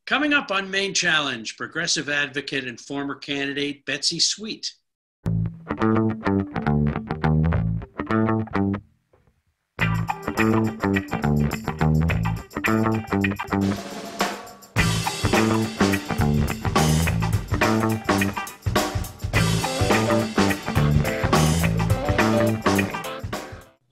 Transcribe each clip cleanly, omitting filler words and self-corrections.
Coming up on Maine Challenge, progressive advocate and former candidate Betsy Sweet.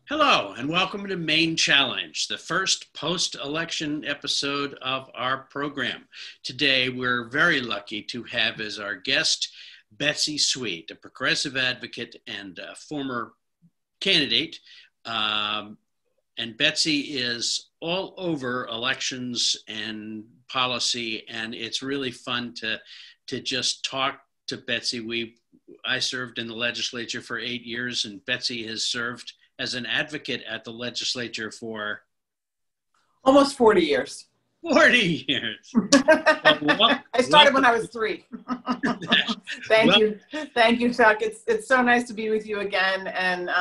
Hello, and welcome to Maine Challenge, the first post-election episode of our program. Today, we're very lucky to have as our guest Betsy Sweet, a progressive advocate and a former candidate. And Betsy is all over elections and policy, and it's really fun to just talk to Betsy. I served in the legislature for 8 years, and Betsy has served as an advocate at the legislature for almost 40 years. 40 years. I started when I was 3. Thank you, Chuck. It's so nice to be with you again, and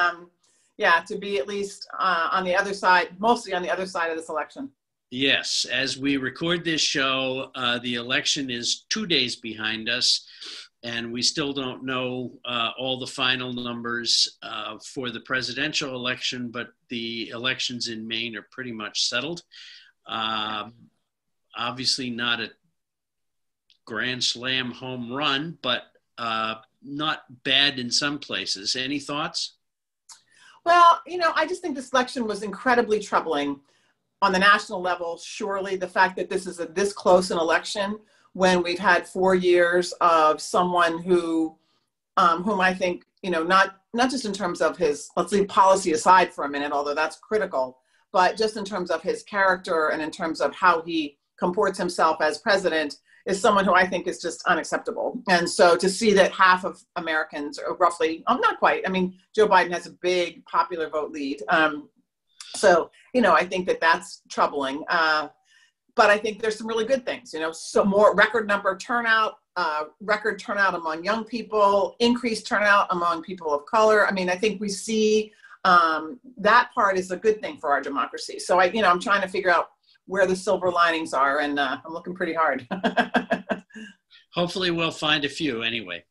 to be at least on the other side, mostly on the other side of this election. Yes, as we record this show, the election is 2 days behind us, and we still don't know all the final numbers for the presidential election, but the elections in Maine are pretty much settled. Obviously not a grand slam home run, but not bad in some places. Any thoughts? Well, I just think this election was incredibly troubling on the national level. Surely the fact that this is this close an election when we've had 4 years of someone whom I think, not just in terms of his, let's leave policy aside for a minute, although that's critical, but just in terms of his character and in terms of how he comports himself as president, is someone who I think is just unacceptable. And so to see that half of Americans, or roughly, not quite, Joe Biden has a big popular vote lead. So I think that that's troubling. But I think there's some really good things, so more record number of turnout, record turnout among young people, increased turnout among people of color. I think we see that part is a good thing for our democracy. So I'm trying to figure out where the silver linings are, and I'm looking pretty hard. Hopefully we'll find a few anyway.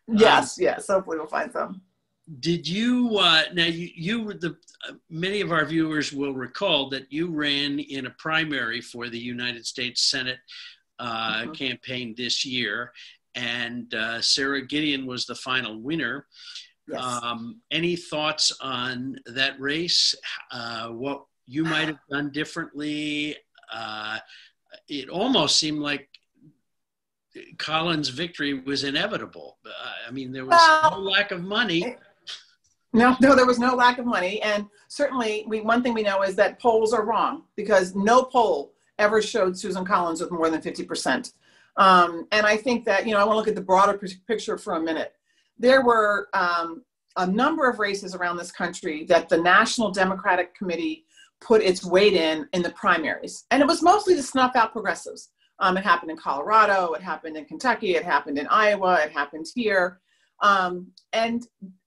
Yes, hopefully we'll find some. Did you, now many of our viewers will recall that you ran in a primary for the United States Senate campaign this year, and Sara Gideon was the final winner. Yes. Any thoughts on that race? What you might have done differently? It almost seemed like Collins' victory was inevitable. There was no lack of money. No, there was no lack of money. And certainly one thing we know is that polls are wrong, because no poll ever showed Susan Collins with more than 50%. And I think that, I want to look at the broader picture for a minute. There were a number of races around this country that the National Democratic Committee put its weight in the primaries. And it was mostly to snuff out progressives. It happened in Colorado, it happened in Kentucky, it happened in Iowa, it happened here.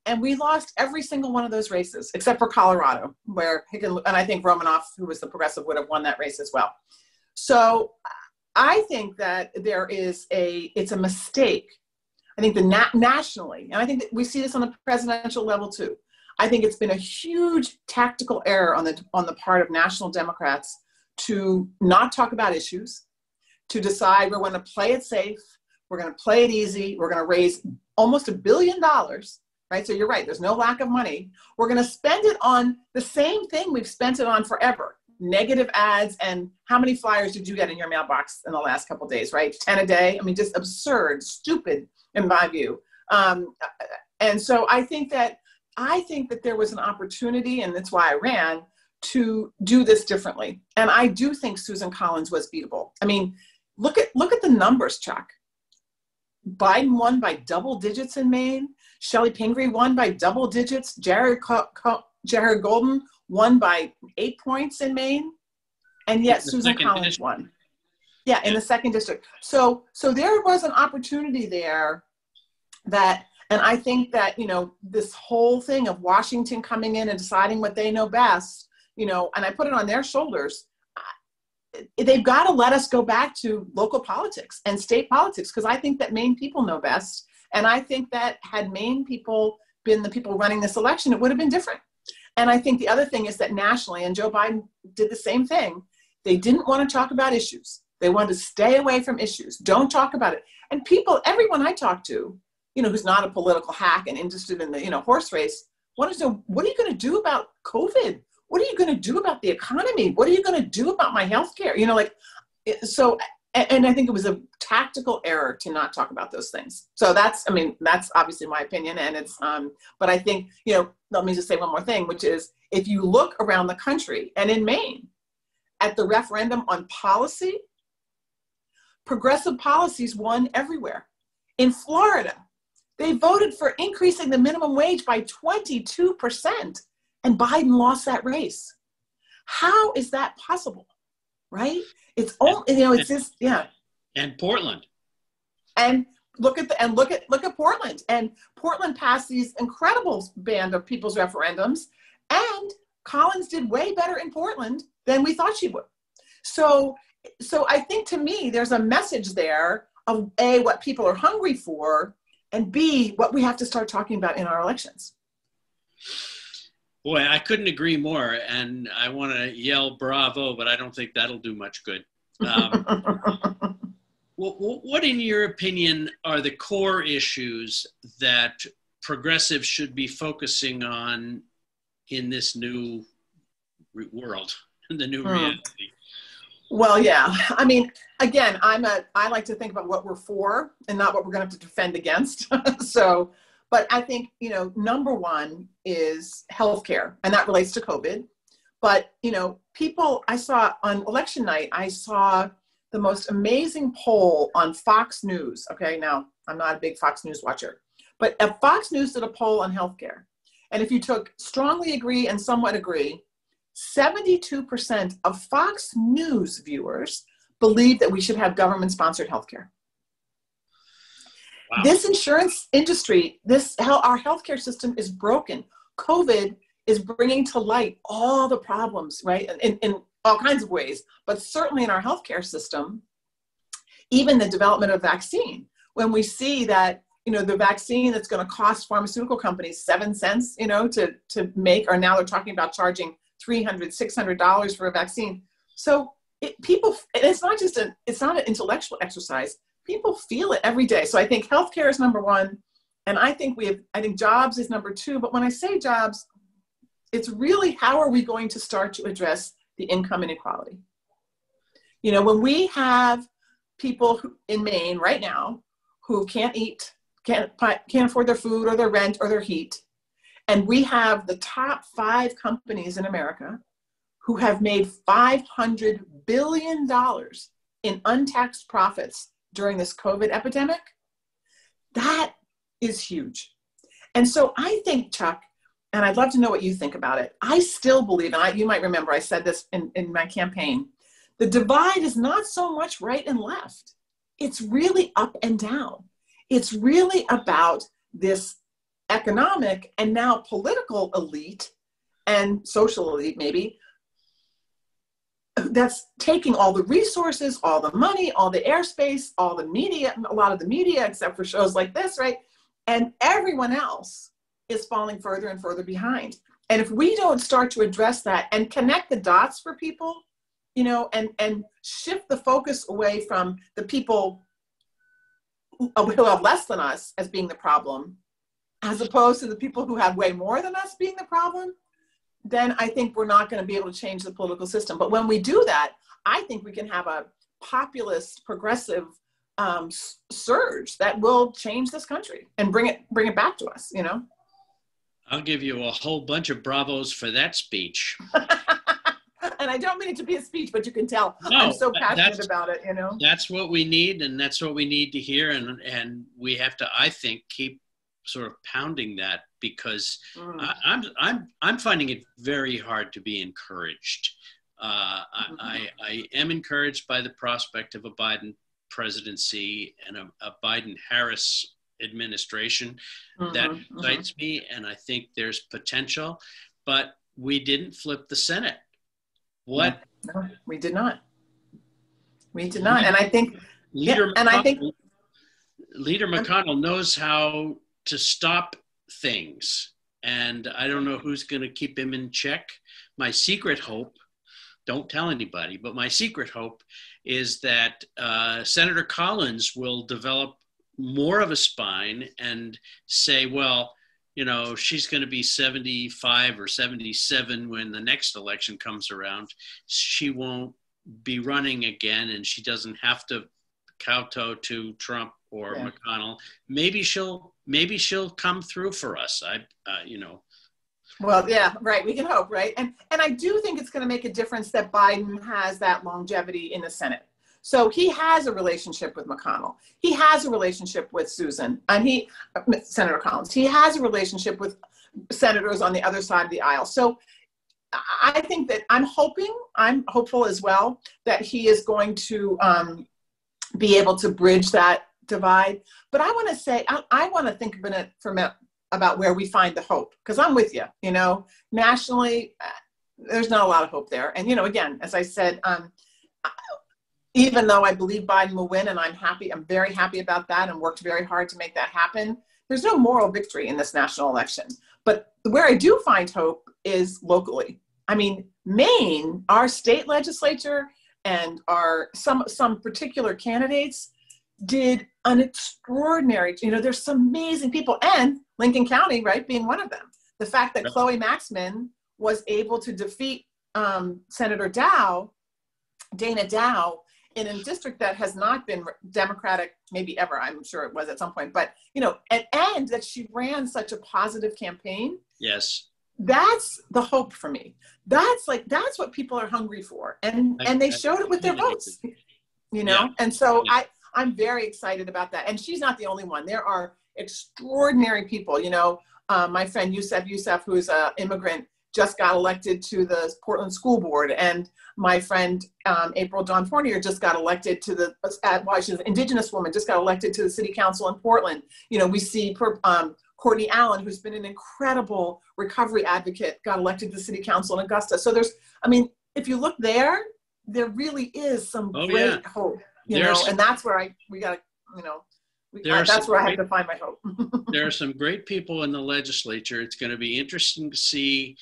And we lost every single one of those races, except for Colorado, where and I think Romanoff, who was the progressive, would have won that race as well. So I think that it's a mistake. I think nationally, and I think that we see this on the presidential level too. I think it's been a huge tactical error on the part of national Democrats to not talk about issues, to decide we're going to play it safe, we're going to play it easy, we're going to raise almost $1 billion, right? So you're right, there's no lack of money. We're going to spend it on the same thing we've spent it on forever: negative ads. And how many flyers did you get in your mailbox in the last couple of days, right? 10 a day. Just absurd, stupid in my view. And so I think that there was an opportunity, and that's why I ran, to do this differently. And I do think Susan Collins was beatable. Look at the numbers, Chuck. Biden won by double digits in Maine. Shelley Pingree won by double digits. Jared Golden won by 8 points in Maine. And yet Susan Collins won. Yeah, in the second district. So there was an opportunity there that, and I think that, this whole thing of Washington coming in and deciding what they know best, and I put it on their shoulders. they've got to let us go back to local politics and state politics, because I think that Maine people know best. And I think that had Maine people been the people running this election, it would have been different. And I think the other thing is that nationally, and Joe Biden did the same thing, they didn't want to talk about issues. They wanted to stay away from issues. Don't talk about it. And people, everyone I talk to, who's not a political hack and interested in the, horse race, wanted to know, what are you going to do about COVID? What are you going to do about the economy? What are you going to do about my healthcare? So, and I think it was a tactical error to not talk about those things. So that's obviously my opinion. And it's, but I think, let me just say one more thing, which is, if you look around the country and in Maine at the referendum on policy, progressive policies won everywhere. In Florida, they voted for increasing the minimum wage by 22%, and Biden lost that race. How is that possible? Right? It's all, it's just, yeah. And Portland. And look at Portland. And Portland passed these incredible band of people's referendums, and Collins did way better in Portland than we thought she would. So I think, to me, there's a message there of A, what people are hungry for, and B, what we have to start talking about in our elections. Boy, I couldn't agree more. And I want to yell bravo, but I don't think that'll do much good. What, in your opinion, are the core issues that progressives should be focusing on in this new world, in the new reality? Well, yeah. I mean, again, I like to think about what we're for and not what we're going to have to defend against. But I think, number one is healthcare, and that relates to COVID. But, people, I saw on election night, I saw the most amazing poll on Fox News. Okay, now I'm not a big Fox News watcher, but Fox News did a poll on healthcare. And if you took strongly agree and somewhat agree, 72% of Fox News viewers believe that we should have government-sponsored healthcare. Wow. This insurance industry, our healthcare system is broken. COVID is bringing to light all the problems, right? In all kinds of ways, but certainly in our healthcare system, even the development of vaccine. When we see that, the vaccine that's going to cost pharmaceutical companies 7 cents, to make, or now they're talking about charging $300, $600 for a vaccine. So it's not an intellectual exercise. People feel it every day. So I think healthcare is number one. And I think jobs is number two. But when I say jobs, it's really, how are we going to start to address the income inequality? When we have people in Maine right now who can't afford their food or their rent or their heat, and we have the top 5 companies in America who have made $500 billion in untaxed profits during this COVID epidemic, that is huge. And so I think, Chuck, and I'd love to know what you think about it, I still believe, and you might remember I said this in my campaign, the divide is not so much right and left. It's really up and down. It's really about this economic and now political elite and social elite, maybe, that's taking all the resources, all the money, all the airspace, all the media, a lot of the media, except for shows like this, right? And everyone else is falling further and further behind. And if we don't start to address that and connect the dots for people, and shift the focus away from the people who have less than us as being the problem, as opposed to the people who have way more than us being the problem, then I think we're not going to be able to change the political system. But when we do that, I think we can have a populist, progressive surge that will change this country and bring it back to us, I'll give you a whole bunch of bravos for that speech. And I don't mean it to be a speech, but you can tell I'm so passionate about it, That's what we need, and that's what we need to hear. And we have to, I think, keep sort of pounding that, because I'm finding it very hard to be encouraged. I am encouraged by the prospect of a Biden presidency and a Biden-Harris administration. That excites me, and I think there's potential. But we didn't flip the Senate. What? No, we did not. We did not. And I think, Leader and I think Leader McConnell knows how to stop things. And I don't know who's going to keep him in check. My secret hope, don't tell anybody, but my secret hope is that Senator Collins will develop more of a spine and say, well, you know, she's going to be 75 or 77 when the next election comes around. She won't be running again, and she doesn't have to kowtow to Trump or McConnell. Maybe she'll come through for us. You know. Well, yeah, right. We can hope, right? And I do think it's going to make a difference that Biden has that longevity in the Senate. So he has a relationship with McConnell. He has a relationship with Susan, and Senator Collins. He has a relationship with senators on the other side of the aisle. So I think that I'm hopeful as well that he is going to be able to bridge that divide. But I want to say, I want to think about where we find the hope, because I'm with you. You know, nationally, there's not a lot of hope there. And, you know, again, as I said, even though I believe Biden will win, and I'm very happy about that and worked very hard to make that happen, there's no moral victory in this national election. But where I do find hope is locally. I mean, Maine, our state legislature and some particular candidates did an extraordinary, you know, there's some amazing people, and Lincoln County, right, being one of them. The fact that Chloe Maxman was able to defeat Senator Dana Dow, in a district that has not been Democratic, maybe ever. I'm sure it was at some point, but, you know, and that she ran such a positive campaign. Yes. That's the hope for me. That's what people are hungry for. And they showed it with their votes, you know? Yeah. And so I'm very excited about that. And she's not the only one. There are extraordinary people, you know, my friend Youssef, who's an immigrant, just got elected to the Portland School Board. And my friend April Dawn Fournier just got elected to she's an Indigenous woman, just got elected to the City Council in Portland. You know, we see Courtney Allen, who's been an incredible recovery advocate, got elected to the City Council in Augusta. So if you look there really is some great hope, you know, and that's where we got to, you know, that's where I have to find my hope. There are some great people in the legislature. It's going to be interesting to see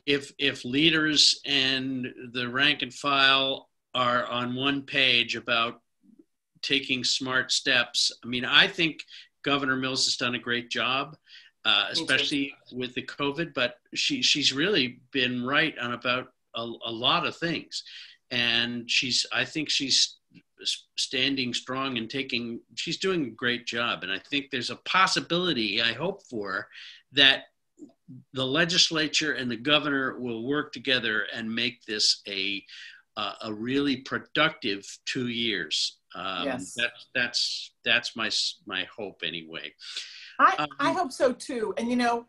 if leaders and the rank and file are on one page about taking smart steps. I mean, I think Governor Mills has done a great job, especially with the COVID, but she's really been right on about a lot of things. And I think she's standing strong and she's doing a great job. And I think there's a possibility, I hope for, that the legislature and the governor will work together and make this a really productive 2 years. Yes. That's my hope anyway. I hope so too. And, you know,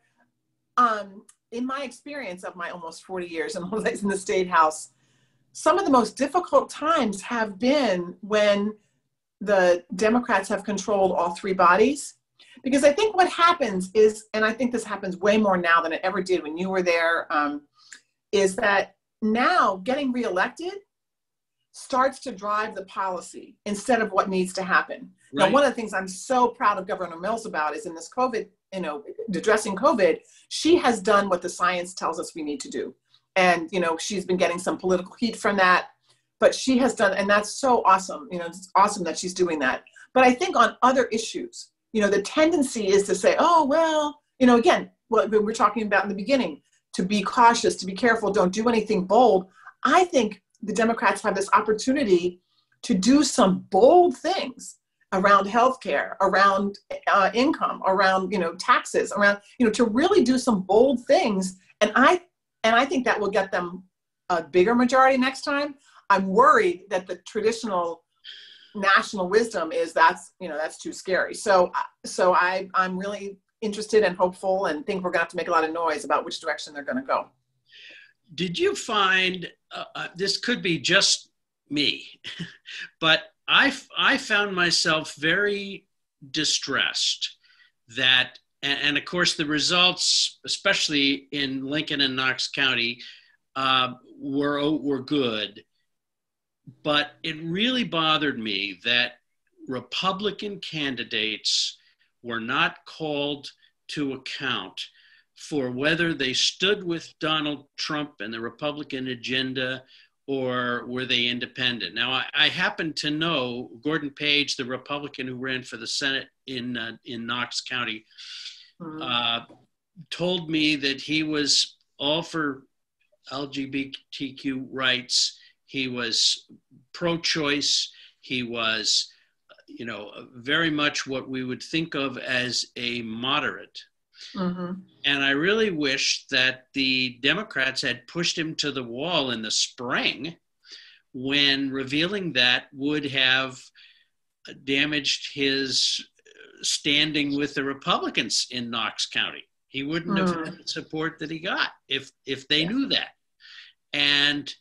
in my experience of my almost 40 years in the State House, some of the most difficult times have been when the Democrats have controlled all three bodies. Because I think what happens is, and I think this happens way more now than it ever did when you were there, is that now getting reelected starts to drive the policy instead of what needs to happen. Right. Now, one of the things I'm so proud of Governor Mills about is in this COVID, you know, addressing COVID, she has done what the science tells us we need to do. And, you know, she's been getting some political heat from that, but she has done, and that's so awesome. You know, it's awesome that she's doing that. But I think on other issues, you know, the tendency is to say, oh, well, you know, again, what we were talking about in the beginning, to be cautious, to be careful, don't do anything bold. I think the Democrats have this opportunity to do some bold things around healthcare, around income, around, you know, taxes, around, you know, to really do some bold things. And I think that will get them a bigger majority next time. I'm worried that the traditional national wisdom is that's too scary. So I'm really interested and hopeful and think we're going to have to make a lot of noise about which direction they're going to go. Did you find, this could be just me, but I found myself very distressed that, and of course the results, especially in Lincoln and Knox County, were good. But it really bothered me that Republican candidates were not called to account for whether they stood with Donald Trump and the Republican agenda or were they independent. Now, I happen to know Gordon Page, the Republican who ran for the Senate in Knox County, told me that he was all for LGBTQ rights. He was pro-choice. He was, very much what we would think of as a moderate. Mm-hmm. And I really wish that the Democrats had pushed him to the wall in the spring, when revealing that would have damaged his standing with the Republicans in Knox County. He wouldn't have had the support that he got if they knew that. And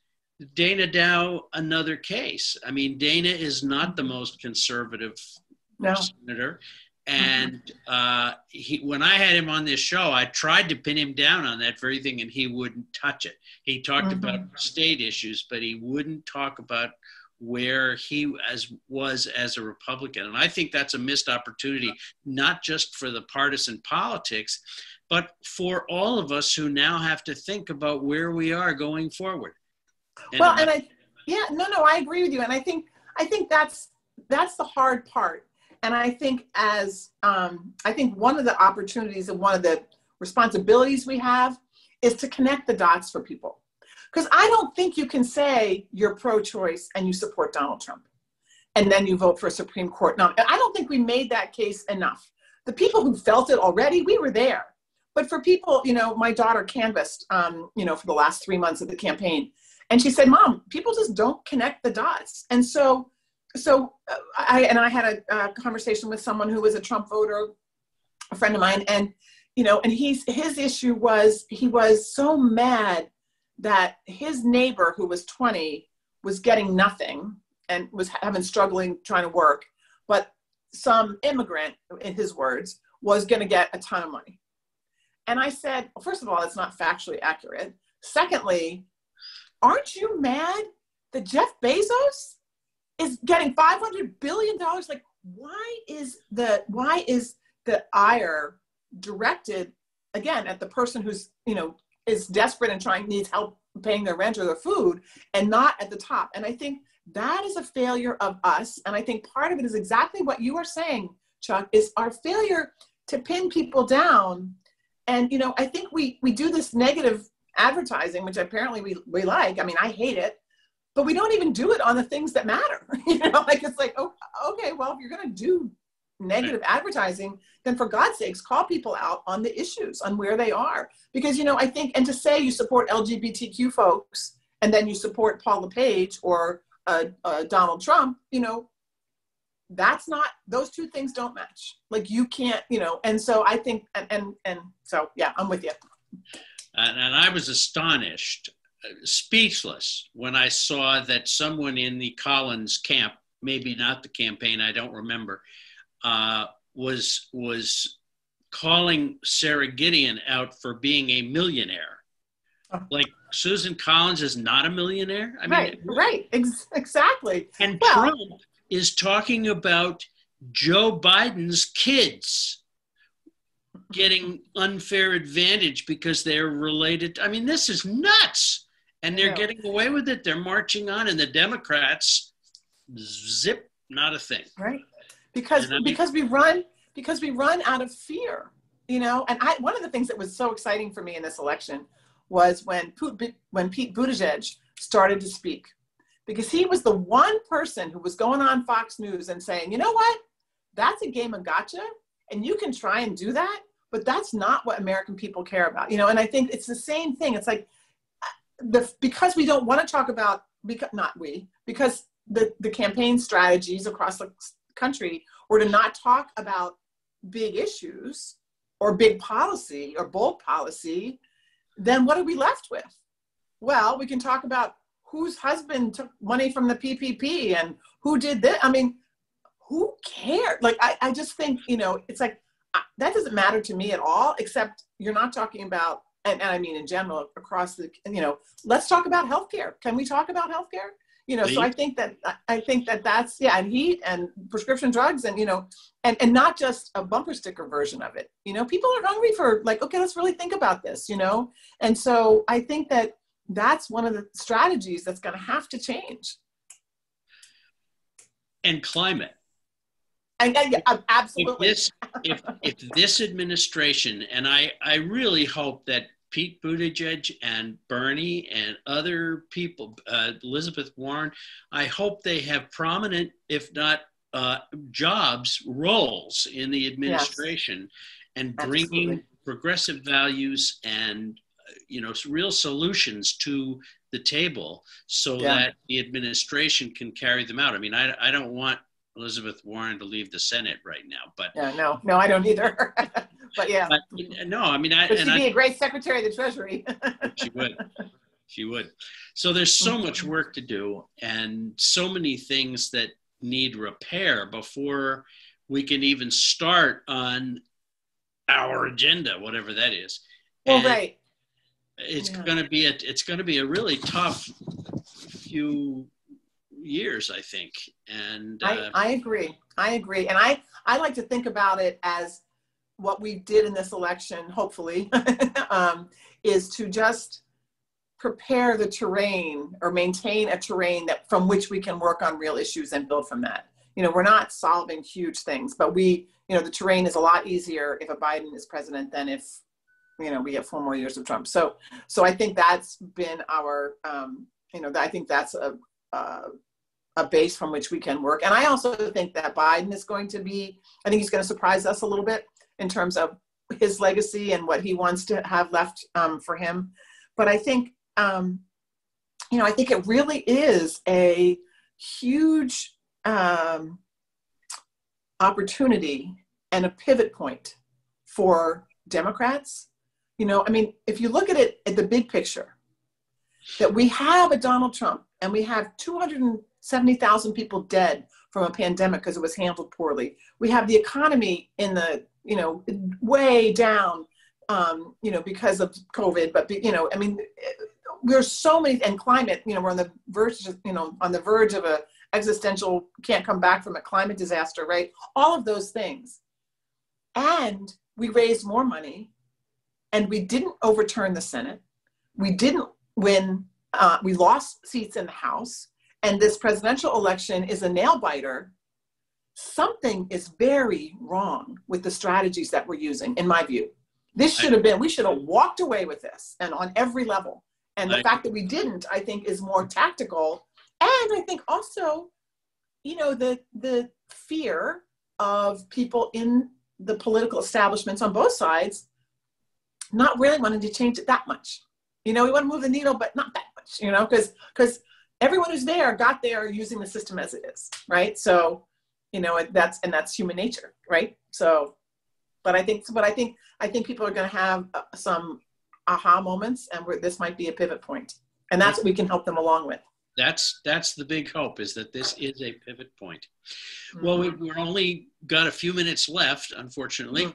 Dana Dow, another case. I mean, Dana is not the most conservative senator. And when I had him on this show, I tried to pin him down on that very thing, and he wouldn't touch it. He talked about state issues, but he wouldn't talk about where he was as a Republican. And I think that's a missed opportunity, not just for the partisan politics, but for all of us who now have to think about where we are going forward. I agree with you. And I think that's the hard part. And I think I think one of the opportunities and one of the responsibilities we have is to connect the dots for people. Because I don't think you can say you're pro-choice and you support Donald Trump and then you vote for a Supreme Court. No, I don't think we made that case enough. The people who felt it already, we were there. But for people, my daughter canvassed, for the last 3 months of the campaign. And she said, Mom, people just don't connect the dots. And so I had a conversation with someone who was a Trump voter, a friend of mine, and his issue was he was so mad that his neighbor who was 20 was getting nothing and was struggling trying to work, but some immigrant, in his words, was going to get a ton of money. And I said, well, first of all, it's not factually accurate. Secondly, aren't you mad that Jeff Bezos is getting $500 billion? Like, why is the ire directed again at the person who's, is desperate and needs help paying their rent or their food, and not at the top? And I think that is a failure of us. And I think part of it is exactly what you are saying, Chuck, is our failure to pin people down. And, I think we do this negative advertising, which apparently we like. I mean, I hate it. But we don't even do it on the things that matter. It's like, oh, okay, well, if you're going to do negative advertising, then for God's sakes, call people out on the issues, on where they are. Because, I think, and to say you support LGBTQ folks and then you support Paul LePage or Donald Trump, that's not, those two things don't match. Like, you can't, and so I think, and so, yeah, I'm with you. And I was astonished, speechless, when I saw that someone in the Collins camp, maybe not the campaign, I don't remember, was calling Sara Gideon out for being a millionaire. Oh. Like, Susan Collins is not a millionaire? I mean, right. Exactly. And Trump is talking about Joe Biden's kids getting unfair advantage because they're related. I mean, this is nuts. And they're getting away with it. They're marching on, and the Democrats, zip, not a thing. Right. Because we run out of fear, And one of the things that was so exciting for me in this election was when Pete Buttigieg started to speak, because he was the one person who was going on Fox News and saying, you know what, that's a game of gotcha, and you can try and do that, but that's not what American people care about. And I think it's the same thing. It's like, because we don't want to talk about, because the campaign strategies across the country were to not talk about big issues or big policy or bold policy, then what are we left with? Well, we can talk about whose husband took money from the PPP and who did this. I mean, who cares? Like, I just think, it's like, that doesn't matter to me at all, except you're not talking about, and I mean, in general, across the, let's talk about healthcare. Can we talk about healthcare? So I think that that's, yeah, and prescription drugs and, and not just a bumper sticker version of it. People are hungry for like, okay, let's really think about this, And so I think that that's one of the strategies that's going to have to change. And climate. And absolutely. If this administration, and I really hope that Pete Buttigieg and Bernie and other people, Elizabeth Warren, I hope they have prominent, if not jobs, roles in the administration, yes, and bringing progressive values and real solutions to the table so that the administration can carry them out. I mean, I don't want Elizabeth Warren to leave the Senate right now, but no, I don't either. But no, I mean, but she'd be a great Secretary of the Treasury. She would. So there's so much work to do and so many things that need repair before we can even start on our agenda, whatever that is. Well, and right. It's going to be a really tough few years, I think. And I agree. And I like to think about it as what we did in this election, hopefully, is to just prepare the terrain or maintain a terrain from which we can work on real issues and build from that. We're not solving huge things, but the terrain is a lot easier if a Biden is president than if, we get 4 more years of Trump. So I think that's been our, I think that's a base from which we can work. And I also think that Biden is I think he's going to surprise us a little bit in terms of his legacy and what he wants to have left for him. But I think, I think it really is a huge opportunity and a pivot point for Democrats. If you look at it at the big picture, that we have a Donald Trump and we have 270,000 people dead from a pandemic because it was handled poorly. We have the economy in the, way down, because of COVID, but, we're so many, and climate, we're on the verge of a existential, can't come back from a climate disaster, right? All of those things. And we raised more money and we didn't overturn the Senate. We didn't win, we lost seats in the House. And this presidential election is a nail biter. Something is very wrong with the strategies that we're using, in my view. We should have walked away with this and on every level. And the fact that we didn't, I think, is more tactical. And I think also, the fear of people in the political establishments on both sides not really wanting to change it that much. We want to move the needle, but not that much, because everyone who's there got there using the system as it is, right? So, that's human nature, right? So, but I think people are going to have some aha moments, and this might be a pivot point, and that's what we can help them along with. That's the big hope, is that this is a pivot point. Mm-hmm. Well, we're only got a few minutes left, unfortunately. Mm-hmm.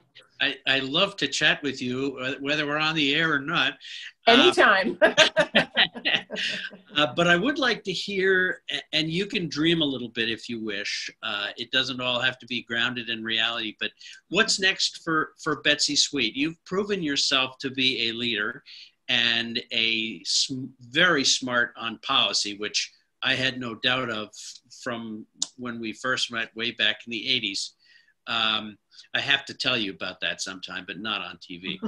I love to chat with you, whether we're on the air or not. Anytime. But I would like to hear, and you can dream a little bit if you wish. It doesn't all have to be grounded in reality, but what's next for Betsy Sweet? You've proven yourself to be a leader and very smart on policy, which I had no doubt of from when we first met way back in the 80s. I have to tell you about that sometime, but not on TV.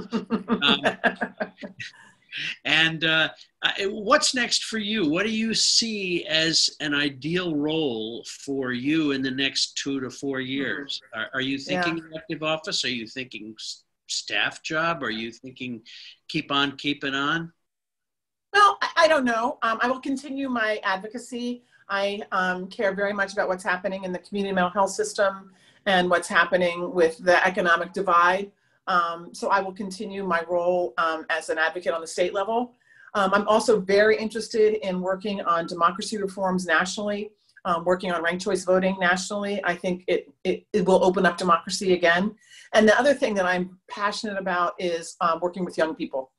And what's next for you? What do you see as an ideal role for you in the next 2 to 4 years? Are you thinking elective office? Are you thinking staff job? Are you thinking keep on keeping on? Well, I don't know. I will continue my advocacy. I care very much about what's happening in the community mental health system and what's happening with the economic divide. So I will continue my role as an advocate on the state level. I'm also very interested in working on democracy reforms nationally, working on ranked choice voting nationally. I think it will open up democracy again. And the other thing that I'm passionate about is working with young people.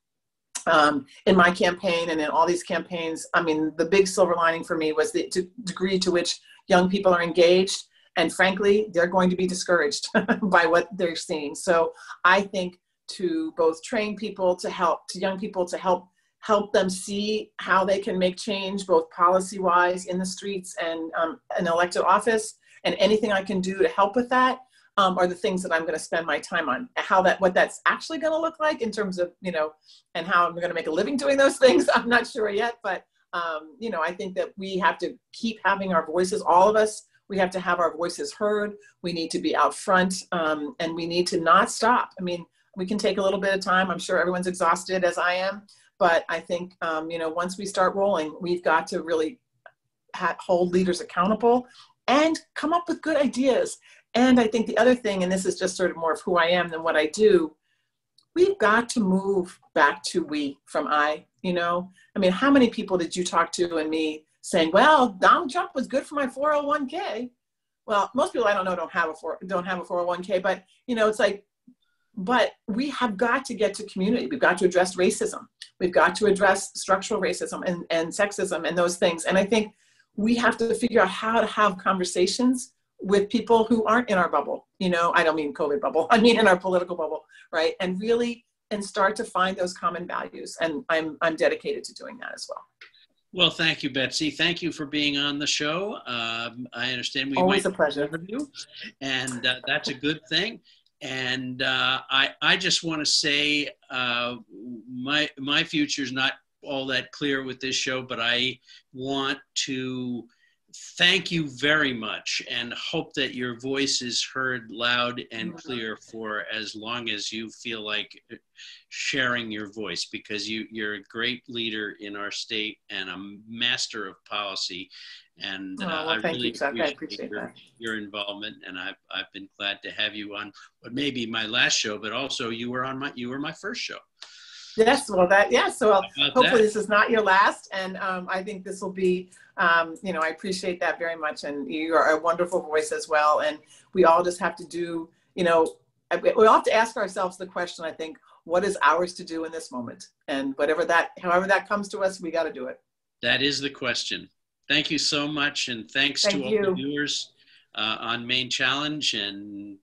in my campaign and in all these campaigns, I mean, the big silver lining for me was the degree to which young people are engaged. And frankly, they're going to be discouraged by what they're seeing. So I think to both train people to young people to help them see how they can make change, both policy-wise in the streets and an elected office, and anything I can do to help with that are the things that I'm going to spend my time on. What that's actually going to look like in terms of, and how I'm going to make a living doing those things, I'm not sure yet. But, I think that we have to keep having our voices, all of us. We have to have our voices heard. We need to be out front, and we need to not stop. I mean, we can take a little bit of time. I'm sure everyone's exhausted as I am. But I think, once we start rolling, we've got to really hold leaders accountable and come up with good ideas. And I think the other thing, and this is just sort of more of who I am than what I do, we've got to move back to we from I, I mean, how many people did you talk to and me saying, well, Donald Trump was good for my 401k? Well, most people I don't know don't have a 401k, but, it's like, but we have got to get to community. We've got to address racism. We've got to address structural racism and sexism and those things. And I think we have to figure out how to have conversations with people who aren't in our bubble. I don't mean COVID bubble. I mean in our political bubble, right? And start to find those common values. And I'm dedicated to doing that as well. Well, thank you, Betsy. Thank you for being on the show. I understand we always a pleasure. You, and that's a good thing. And I just want to say my future is not all that clear with this show, but I want to thank you very much and hope that your voice is heard loud and clear for as long as you feel like sharing your voice, because you're a great leader in our state and a master of policy. And I really appreciate your involvement, and I've been glad to have you on what may be my last show, but also you were my first show. Yes, so hopefully this is not your last, and I think this will be, I appreciate that very much, and you are a wonderful voice as well, and we all just have to do, we all have to ask ourselves the question, I think, what is ours to do in this moment? And however that comes to us, we got to do it. That is the question. Thank you so much, and thanks to all the viewers on Maine Challenge, and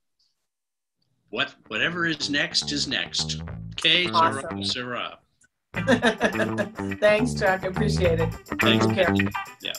whatever is next is next. Okay, awesome. Sara. Thanks, Chuck. I appreciate it. Thanks. Take care. Yeah.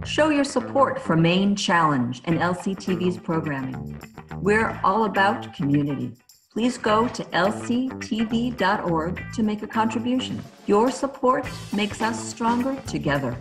Show your support for Maine Challenge and LCTV's programming. We're all about community. Please go to lctv.org to make a contribution. Your support makes us stronger together.